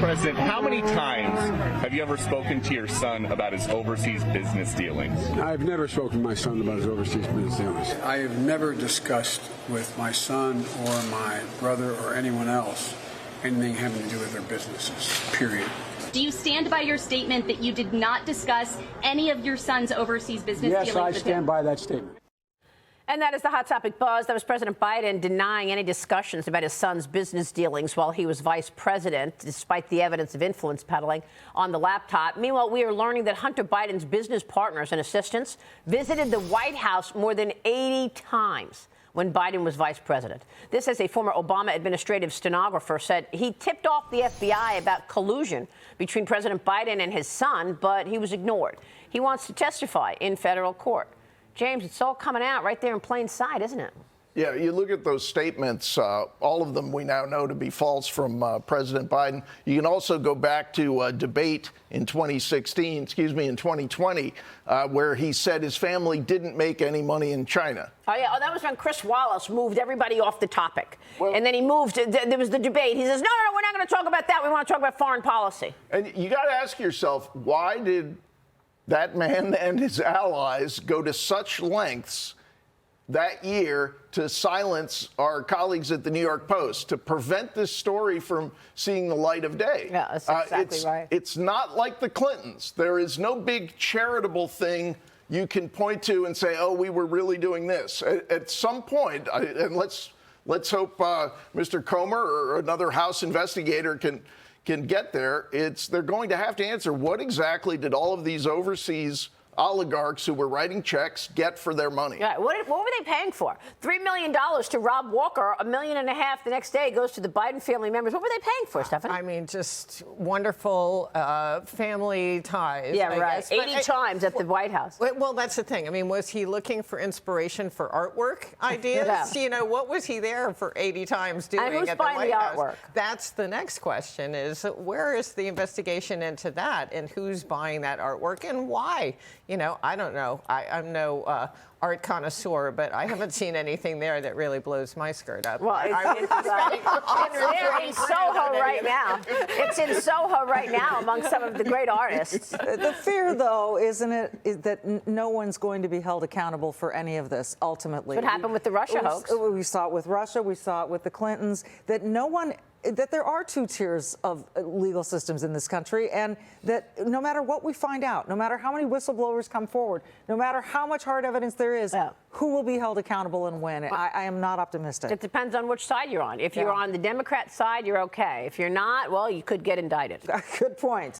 President, how many times have you ever spoken to your son about his overseas business dealings? I've never spoken to my son about his overseas business dealings. I have never discussed with my son or my brother or anyone else anything having to do with their businesses, period. Do you stand by your statement that you did not discuss any of your son's overseas business dealings with him? Yes, I stand by that statement. And that is the Hot Topic Buzz. That was President Biden denying any discussions about his son's business dealings while he was vice president, despite the evidence of influence peddling on the laptop. Meanwhile, we are learning that Hunter Biden's business partners and assistants visited the White House more than 80 times when Biden was vice president. This, as a former Obama administrative stenographer said, he tipped off the FBI about collusion between President Biden and his son, but he was ignored. He wants to testify in federal court. James, it's all coming out right there in plain sight, isn't it? Yeah, you look at those statements, all of them we now know to be false from President Biden. You can also go back to a debate in 2020, where he said his family didn't make any money in China. Oh, yeah. Oh, that was when Chris Wallace moved everybody off the topic. Well, and then he moved. There was the debate. He says, no, we're not going to talk about that. We want to talk about foreign policy. And you got to ask yourself, why did that man and his allies go to such lengths that year to silence our colleagues at the New York Post, to prevent this story from seeing the light of day? Yeah, that's exactly right. It's not like the Clintons. There is no big charitable thing you can point to and say, oh, we were really doing this. At some point, and let's hope Mr. Comer or another House investigator can get there. They're going to have to answer, what exactly did all of these overseas oligarchs who were writing checks get for their money? Yeah, what were they paying for? $3 million to Rob Walker, $1.5 million the next day goes to the Biden family members. What were they paying for, Stephanie? I mean, just wonderful family ties. Yeah, right. 80 times at the White House. Well, that's the thing. I mean, was he looking for inspiration for artwork ideas? Yeah. You know, what was he there for 80 times doing and who's at the buying White the House? artwork? That's the next question, is where is the investigation into that, and who's buying that artwork and why? You know, I don't know. I'm no art connoisseur, but I haven't seen anything there that really blows my skirt up. Well, it's there in Soho right now. It's in Soho right now among some of the great artists. The fear, though, isn't it, is that no one's going to be held accountable for any of this, ultimately. What happened with the Russia hoax? We saw it with Russia. We saw it with the Clintons, that that there are two tiers of legal systems in this country, and that no matter what we find out, no matter how many whistleblowers come forward, no matter how much hard evidence there is, who will be held accountable and when? I am not optimistic. It depends on which side you're on. If you're on the Democrat side, you're okay. If you're not, well, you could get indicted. Good point.